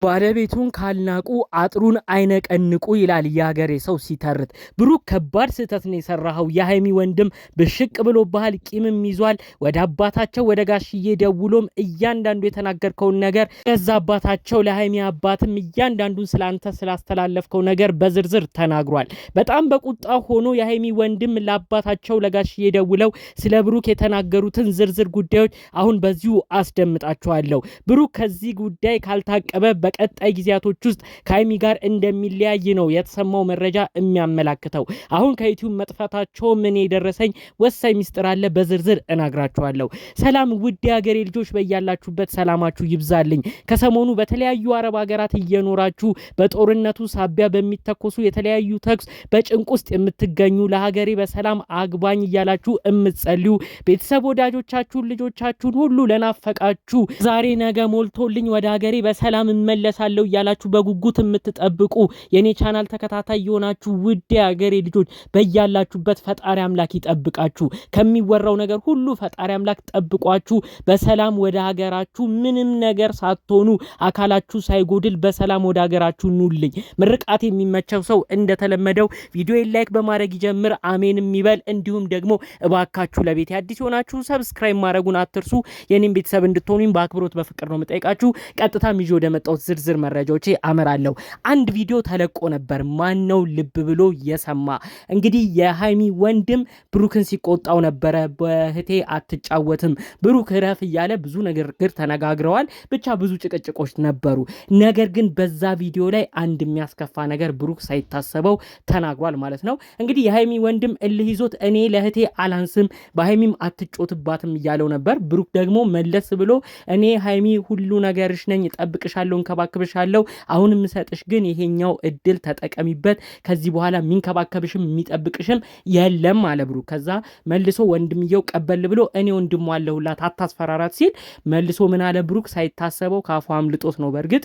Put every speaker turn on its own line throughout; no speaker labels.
ባለቤቱን ካልናቁ አጥሩን አይነቀንቁ ይላል የሀገሬ ሰው ሲተርት። ብሩክ ከባድ ስህተት ነው የሰራኸው። የሃይሚ ወንድም ብሽቅ ብሎብሃል፣ ቂምም ይዟል። ወደ አባታቸው ወደ ጋሽዬ ደውሎም እያንዳንዱ የተናገርከውን ነገር ከዛ አባታቸው ለሃይሚ አባትም እያንዳንዱን ስላንተ ስላስተላለፍከው ነገር በዝርዝር ተናግሯል። በጣም በቁጣ ሆኖ የሃይሚ ወንድም ለአባታቸው ለጋሽዬ ደውለው ስለ ብሩክ የተናገሩትን ዝርዝር ጉዳዮች አሁን በዚሁ አስደምጣችኋለሁ። ብሩክ ከዚህ ጉዳይ ካልታቀበ በቀጣይ ጊዜያቶች ውስጥ ከሃይሚ ጋር እንደሚለያይ ነው የተሰማው መረጃ የሚያመላክተው። አሁን ከዩቲዩብ መጥፋታቸው ምን የደረሰኝ ወሳኝ ሚስጥር አለ፣ በዝርዝር እነግራችኋለሁ። ሰላም ውድ ሀገሬ ልጆች፣ በያላችሁበት ሰላማችሁ ይብዛልኝ። ከሰሞኑ በተለያዩ አረብ ሀገራት እየኖራችሁ በጦርነቱ ሳቢያ በሚተኮሱ የተለያዩ ተኩስ በጭንቅ ውስጥ የምትገኙ ለሀገሬ በሰላም አግባኝ እያላችሁ የምትጸልዩ ቤተሰብ ወዳጆቻችሁን ልጆቻችሁን ሁሉ ለናፈቃችሁ ዛሬ ነገ ሞልቶልኝ ወደ ሀገሬ በሰላም መለሳለሁ እያላችሁ በጉጉት የምትጠብቁ የኔ ቻናል ተከታታይ የሆናችሁ ውድ ሀገሬ ልጆች በያላችሁበት ፈጣሪ አምላክ ይጠብቃችሁ። ከሚወራው ነገር ሁሉ ፈጣሪ አምላክ ጠብቋችሁ በሰላም ወደ ሀገራችሁ ምንም ነገር ሳትሆኑ አካላችሁ ሳይጎድል በሰላም ወደ ሀገራችሁ ኑልኝ። ምርቃት የሚመቸው ሰው እንደተለመደው ቪዲዮን ላይክ በማድረግ ይጀምር፣ አሜን የሚበል። እንዲሁም ደግሞ እባካችሁ ለቤት አዲስ ሆናችሁ ሰብስክራይብ ማድረጉን አትርሱ። የኔም ቤተሰብ እንድትሆኑኝ በአክብሮት በፍቅር ነው የምጠይቃችሁ። ቀጥታ ይዤ ወደ መጣሁት ዝርዝር መረጃዎቼ አመራለሁ። አንድ ቪዲዮ ተለቆ ነበር። ማን ነው ልብ ብሎ የሰማ? እንግዲህ የሃይሚ ወንድም ብሩክን ሲቆጣው ነበረ። በህቴ አትጫወትም ብሩክ ረፍ እያለ ብዙ ነገር ተነጋግረዋል። ብቻ ብዙ ጭቅጭቆች ነበሩ። ነገር ግን በዛ ቪዲዮ ላይ አንድ የሚያስከፋ ነገር ብሩክ ሳይታሰበው ተናግሯል ማለት ነው። እንግዲህ የሃይሚ ወንድም እልህ ይዞት እኔ ለህቴ አላንስም በሃይሚም አትጮትባትም እያለው ነበር። ብሩክ ደግሞ መለስ ብሎ እኔ ሃይሚ ሁሉ ነገርሽ ነኝ፣ ጠብቅሻለሁ፣ እንከባከብሻለሁ፣ አሁን የምሰጥሽ ግን ይሄኛው እድል ተጠቀሚበት፣ ከዚህ በኋላ የሚንከባከብሽም የሚጠብቅሽም የለም አለ ብሩክ። ከዛ መልሶ ወንድምየው ቀበል ብሎ እኔ ወንድሟ አለሁላት አታስፈራራት ሲል መልሶ ምን አለ ብሩክ ሳይታሰበው ካፉ አምልጦት ነው። በእርግጥ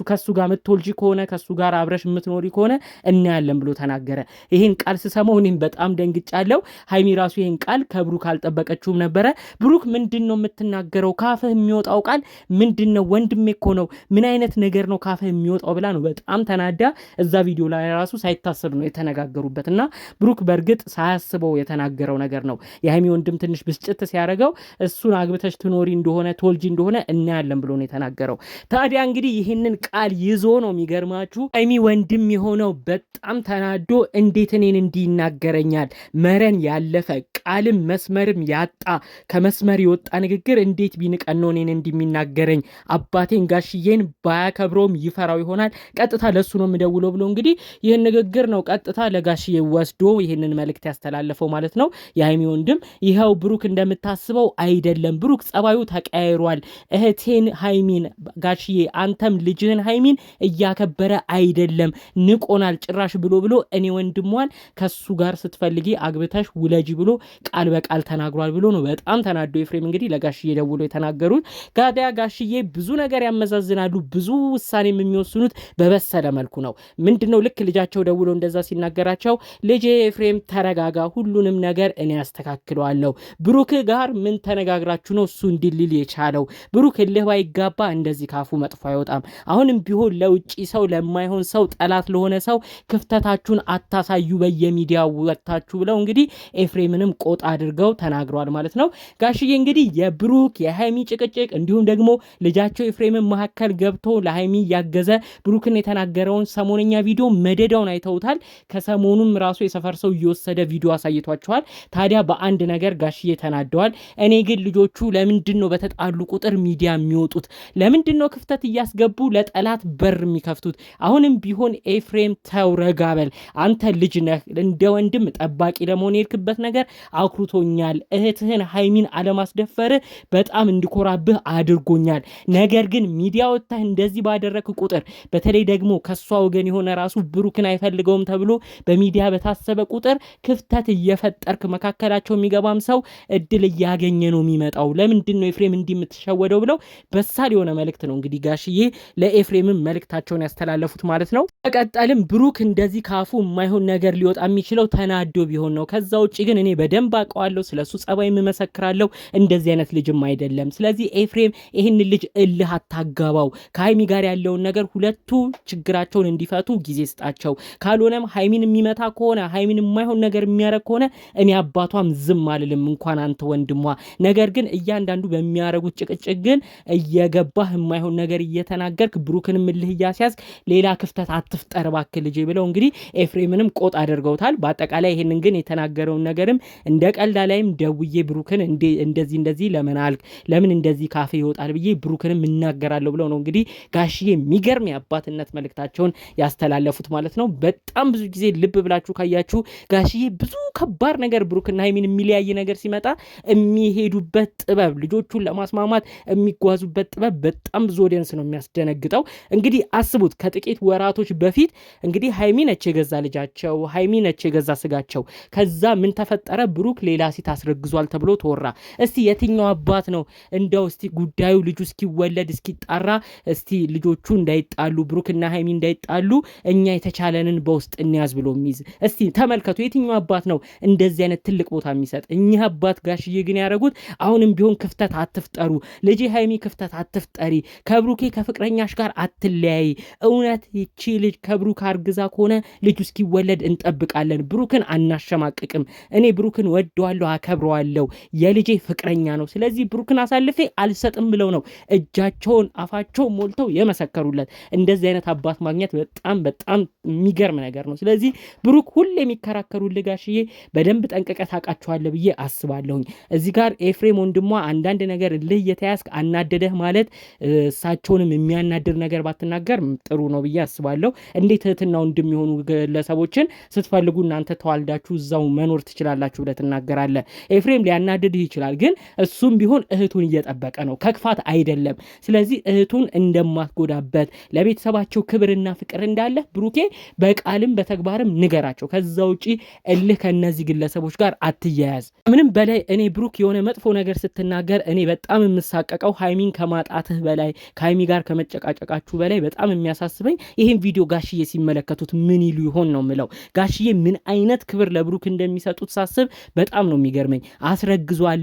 ከሱ ጋር የምትወልጂ ከሆነ ከሱ ጋር አብረሽ የምትኖሪ ከሆነ እናያለን ብሎ ተናገረ። ይሄን ቃል ስሰማው እኔም በጣም ደንግጫለሁ። ሃይሚ ራሱ ይሄን ቃል ከብሩክ አልጠበቀችውም ነበረ። ብሩክ ምንድነው የምትናገረው? ካፍህ የሚወጣው ቃል ምንድነው? ወንድሜ እኮ ነው፣ ምን አይነት ነገር ነው ካፍህ የሚወጣው ብላ ነው በጣም ተናዳ። እዛ ቪዲዮ ላይ ራሱ ሳይታሰብ ነው የተነጋገሩበት እና ብሩክ በእርግጥ ሳያስበው የተናገረው ነገር ነው። የሃይሚ ወንድም ትንሽ ብስጭት ሲያደርገው እሱን አግብተሽ ትኖሪ እንደሆነ ትወልጂ እንደሆነ እናያለን ብሎ ነው የተናገረው። ታዲያ እንግዲህ ይህንን ቃል ይዞ ነው የሚገርማችሁ ሃይሚ ወንድም የሆነው በጣም ተናዶ እንዴት እኔን እንዲህ ይናገረኛል? መረን ያለፈ ቃልም መስመርም ያጣ ከመስመር የወጣ ንግግር እንዴት ቢንቀን ነው እኔን እንዲህ የሚናገረኝ? አባቴን ጋሽዬን ባያከብረውም ይፈራው ይሆናል፣ ቀጥታ ለሱ ነው የምደውለው ብሎ እንግዲህ ይህን ንግግር ነው ቀጥታ ለጋሽዬ ወስዶ ይህንን መልእክት ያስተላለፈው ማለት ነው። የሃይሚ ወንድም ይኸው ብሩክ እንደምታስበው አይደለም፣ ብሩክ ጸባዩ ተቀያይሯል። እህቴን ሃይሚን ጋሽዬ አንተም ልጅህን ሃይሚን እያከበረ አይደለም፣ ንቆናል ጭራሽ ብሎ እኔ ወንድሟን ከሱ ጋር ስትፈልጊ አግብተሽ ውለጂ ብሎ ቃል በቃል ተናግሯል ብሎ ነው በጣም ተናዶ ኤፍሬም እንግዲህ ለጋሽዬ ደውሎ የተናገሩት። ጋዲያ ጋሽዬ ብዙ ነገር ያመዛዝናሉ፣ ብዙ ውሳኔ የሚወስኑት በበሰለ መልኩ ነው። ምንድነው ልክ ልጃቸው ደውሎ እንደዛ ሲናገራቸው ልጄ ኤፍሬም ተረጋጋ፣ ሁሉንም ነገር እኔ ያስተካክለዋለሁ። ብሩክ ጋር ምን ተነጋግራችሁ ነው እሱ እንዲልል የቻለው? ብሩክ እልህ ባይጋባ እንደዚህ ካፉ መጥፎ አይወጣም። አሁንም ቢሆን ለውጪ ሰው ለማይሆን ሰው ጠላት ለሆነ ሰው ክፍተታችሁን አታሳዩ በየሚዲያው ወጣችሁ ብለው እንግዲህ ኤፍሬምንም ቆጣ አድርገው ተናግረዋል ማለት ነው። ጋሽዬ እንግዲህ የብሩክ የሃይሚ ጭቅጭቅ እንዲሁም ደግሞ ልጃቸው ኤፍሬምን መካከል ገብቶ ለሃይሚ ያገዘ ብሩክን የተናገረውን ሰሞነኛ ቪዲዮ መደዳውን አይተውታል። ከሰሞኑም ራሱ የሰፈር ሰው እየወሰደ ቪዲዮ አሳይቷቸዋል። ታዲያ በአንድ ነገር ጋሽዬ ተናደዋል። እኔ ግን ልጆቹ ለምንድን ነው በተጣሉ ቁጥር ሚዲያ የሚወጡት? ለምንድን ነው ክፍተት እያስገቡ ለጠላት በር የሚከፍቱት? አሁንም ቢሆን ኤፍሬም ተው ረጋ በል፣ አንተ ልጅ ነህ። እንደ ወንድም ጠባቂ ለመሆን የሄድክበት ነገር አኩርቶኛል። እህትህን ሃይሚን አለማስደፈር በጣም እንድኮራብህ አድርጎኛል። ነገር ግን ሚዲያ ወጥተህ እንደዚህ ባደረክ ቁጥር በተለይ ደግሞ ከሷ ወገን የሆነ ራሱ ብሩክን አይፈልገውም ተብሎ በሚዲያ በታሰበ ቁጥር ክፍተት እየፈጠርክ መካከላቸው የሚገባም ሰው እድል እያገኘ ነው የሚመጣው። ለምንድን ነው ኤፍሬም እንዲህ የምትሸወደው ብለው በሳል የሆነ መልእክት ነው እንግዲህ ጋሽዬ ለኤፍሬምም መልእክታቸውን ያስተላለፉት ማለት ነው። በቀጣልም ብሩክ እንደዚህ ካፉ የማይሆን ነገር ሊወጣ የሚችለው ተናዶ ቢሆን ነው። ከዛ ውጭ ግን እኔ በደንብ አውቀዋለሁ፣ ስለሱ ጸባይ የምመሰክራለሁ። እንደዚህ አይነት ልጅም አይደለም። ስለዚህ ኤፍሬም ይህን ልጅ እልህ አታጋባው። ከሀይሚ ጋር ያለውን ነገር ሁለቱ ችግራቸውን እንዲፈቱ ጊዜ ስጣቸው። ካልሆነም ሀይሚን የሚመታ ከሆነ ሀይሚን የማይሆን ነገር የሚያደርግ ከሆነ እኔ አባቷም ዝም አልልም፣ እንኳን አንተ ወንድሟ። ነገር ግን እያንዳንዱ በሚያደርጉት ጭቅጭቅ ግን እየገባህ የማይሆን ነገር እየተናገርክ ብሩክንም እልህ እያስያዝክ ሌላ ክፍተት አትፍጠር እባክህ ልጄ ብለው እንግዲህ ኤፍሬምንም ቆጥ አድርገውታል። በአጠቃላይ ይሄንን ግን የተናገረውን ነገርም እንደ ቀልዳ ላይም ደውዬ ብሩክን እንደዚህ ለምን አልክ፣ ለምን እንደዚህ ካፌ ይወጣል ብዬ ብሩክንም እናገራለሁ ብለው ነው እንግዲህ ጋሽዬ የሚገርም የአባትነት መልእክታቸውን ያስተላለፉት ማለት ነው። በጣም ብዙ ጊዜ ልብ ብላችሁ ካያችሁ ጋሽዬ ብዙ ከባድ ነገር ብሩክና ሀይሚን የሚለያይ ነገር ሲመጣ የሚሄዱበት ጥበብ፣ ልጆቹን ለማስማማት የሚጓዙበት ጥበብ በጣም ብዙ ኦዲየንስ ነው የሚያስደነግጠው። እንግዲህ አስቡት ከጥቂት ወራቶች በፊት እንግዲህ ሀይሚ ነች የገዛ ልጃቸው፣ ሀይሚ ነች የገዛ ስጋቸው። ከዛ ምን ተፈጠረ? ብሩክ ሌላ ሴት አስረግዟል ተብሎ ተወራ። እስቲ የትኛው አባት ነው እንደው እስቲ ጉዳዩ ልጁ እስኪወለድ እስኪጣራ እስቲ ልጆቹ እንዳይጣሉ ብሩክና ሀይሚ እንዳይጣሉ እኛ የተቻለንን በውስጥ እንያዝ ብሎ የሚይዝ? እስቲ ተመልከቱ። የትኛው አባት ነው እንደዚህ አይነት ትልቅ ቦታ የሚሰጥ? እኚህ አባት ጋሽዬ ግን ያደረጉት አሁንም ቢሆን ክፍተት አትፍጠሩ፣ ልጅ ሀይሚ ክፍተት አትፍጠሪ፣ ከብሩኬ ከፍቅረኛሽ ጋር አትለያይ። እውነት ይቺ ልጅ ከብሩክ አርግዛ ከሆነ ልጁ እስኪወለድ እንጠብቃለን። ብሩክን አናሸማቅቅም። እኔ ብሩክን ወደዋለሁ፣ አከብረዋለሁ። የልጄ ፍቅረኛ ነው። ስለዚህ ብሩክን አሳልፌ አልሰጥም ብለው ነው እጃቸውን አፋቸው ሞልተው የመሰከሩለት። እንደዚህ አይነት አባት ማግኘት በጣም በጣም የሚገርም ነገር ነው። ስለዚህ ብሩክ ሁሌ የሚከራከሩልህ ጋሽዬ በደንብ ጠንቀቀህ ታውቃቸዋለህ ብዬ አስባለሁኝ። እዚህ ጋር ኤፍሬም ወንድሟ አንዳንድ ነገር ልህ እየተያዝክ አናደደህ ማለት እሳቸውንም የሚያናድር ነገር ባትናገር ጥሩ ነው ብዬ አስባለሁ። እንዴት እህትና ወንድም የሆኑ ግለሰቦችን ስትፈልጉ እናንተ ተዋልዳችሁ እዛው መኖር ትችላላችሁ ብለህ ትናገራለህ? ኤፍሬም ሊያናድድህ ይችላል፣ ግን እሱም ቢሆን እህቱን እየጠበቀ ነው፣ ከክፋት አይደለም። ስለዚህ እህቱን እንደማትጎዳበት ለቤተሰባቸው ክብርና ፍቅር እንዳለ ብሩኬ በቃልም በተግባርም ንገራቸው። ከዛ ውጪ እልህ ከነዚህ ግለሰቦች ጋር አትያያዝ። ምንም በላይ እኔ ብሩክ የሆነ መጥፎ ነገር ስትናገር እኔ በጣም የምሳቀቀው ሀይሚን ከማጣትህ በላይ ከሀይሚ ጋር ከመጨቃጨቃችሁ በላይ በጣም የሚያሳስበኝ ይህን ቪዲዮ ጋሽዬ ሲመለከቱት ምን ይሉ ይሆን ነው ምለው። ጋሽዬ ምን አይነት ክብር ለብሩክ እንደሚሰጡት ሳስብ በጣም ነው የሚገርመኝ። አስረግዟል፣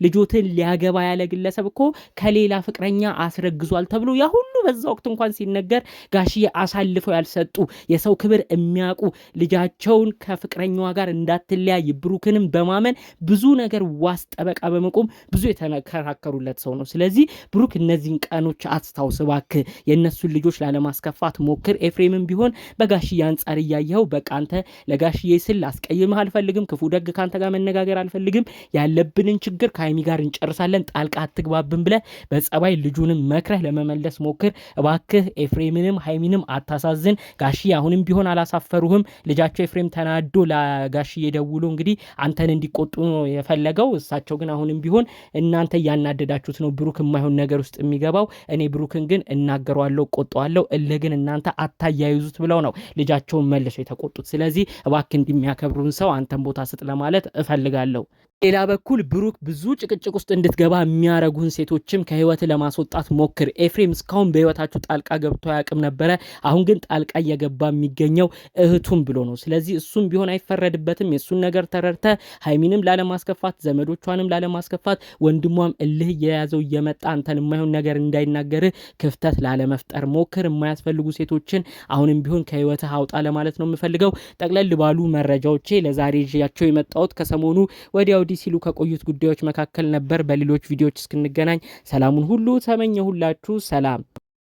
ልጆትን ሊያገባ ያለ ግለሰብ እኮ ከሌላ ፍቅረኛ አስረግዟል ተብሎ ያ ሁሉ በዛ ወቅት እንኳን ሲነገር ጋሽዬ አሳልፈው ያልሰጡ የሰው ክብር የሚያውቁ ልጃቸውን ከፍቅረኛዋ ጋር እንዳትለያይ ብሩክንም በማመን ብዙ ነገር ዋስ ጠበቃ በመቆም ብዙ የተከራከሩለት ሰው ነው። ስለዚህ ብሩክ እነዚህን ቀኖች አስታውስ እባክህ፣ የእነሱን ልጆች ላለማስከፋት ሞክር። ኤፍሬምም ቢሆን በጋሽዬ አንጻር እያየኸው በቃ አንተ ለጋሽዬ ስል አስቀይምህ አልፈልግም፣ ክፉ ደግ ካንተ ጋር መነጋገር አልፈልግም፣ ያለብንን ችግር ከሀይሚ ጋር እንጨርሳለን፣ ጣልቃ አትግባብን ብለህ በጸባይ ልጁንም መክረህ ለመመለስ ሞክር እባክህ። ኤፍሬምንም ሀይሚንም አታሳዝን። ጋሽዬ አሁንም ቢሆን አላሳፈሩህም። ልጃቸው ኤፍሬም ተናዶ ለጋሽዬ ደውሎ እንግዲህ አንተን እንዲቆጡ ነው የፈለገው። እሳቸው ግን አሁንም ቢሆን እናንተ እያናደዳችሁት ነው ብሩክ የማይሆን ነገር ውስጥ የሚገባው። እኔ ብሩክን ግን እናገረዋለሁ፣ ቆጠዋለሁ፣ እልህ ግን እናንተ አታያይዙት ብለው ነው ልጃቸውን መልሰው የተቆጡት። ስለዚህ እባክህ እንደሚያከብሩን ሰው አንተን ቦታ ስጥ ለማለት እፈልጋለሁ። ሌላ በኩል ብሩክ ብዙ ጭቅጭቅ ውስጥ እንድትገባ የሚያረጉን ሴቶችም ከህይወት ለማስወጣት ሞክር። ኤፍሬም እስካሁን በህይወታችሁ ጣልቃ ገብቶ አያውቅም ነበረ። አሁን ግን ጣልቃ እየገባ የሚገኘው እህቱን ብሎ ነው። ስለዚህ እሱም ቢሆን አይፈረድበትም። የእሱን ነገር ተረድተ ሀይሚንም ላለማስከፋት፣ ዘመዶቿንም ላለማስከፋት፣ ወንድሟም እልህ እየያዘው እየመጣ አንተን የማይሆን ነገር እንዳይናገርህ ክፍተት ላለመፍጠር ሞክር። የማያስፈልጉ ሴቶችን አሁንም ቢሆን ከህይወትህ አውጣ ለማለት ነው የምፈልገው። ጠቅለል ባሉ መረጃዎቼ ለዛሬ ይዤያቸው የመጣሁት ከሰሞኑ ወዲያው ሲሉ ከቆዩት ጉዳዮች መካከል ነበር። በሌሎች ቪዲዮዎች እስክንገናኝ ሰላሙን ሁሉ ተመኘሁላችሁ። ሰላም።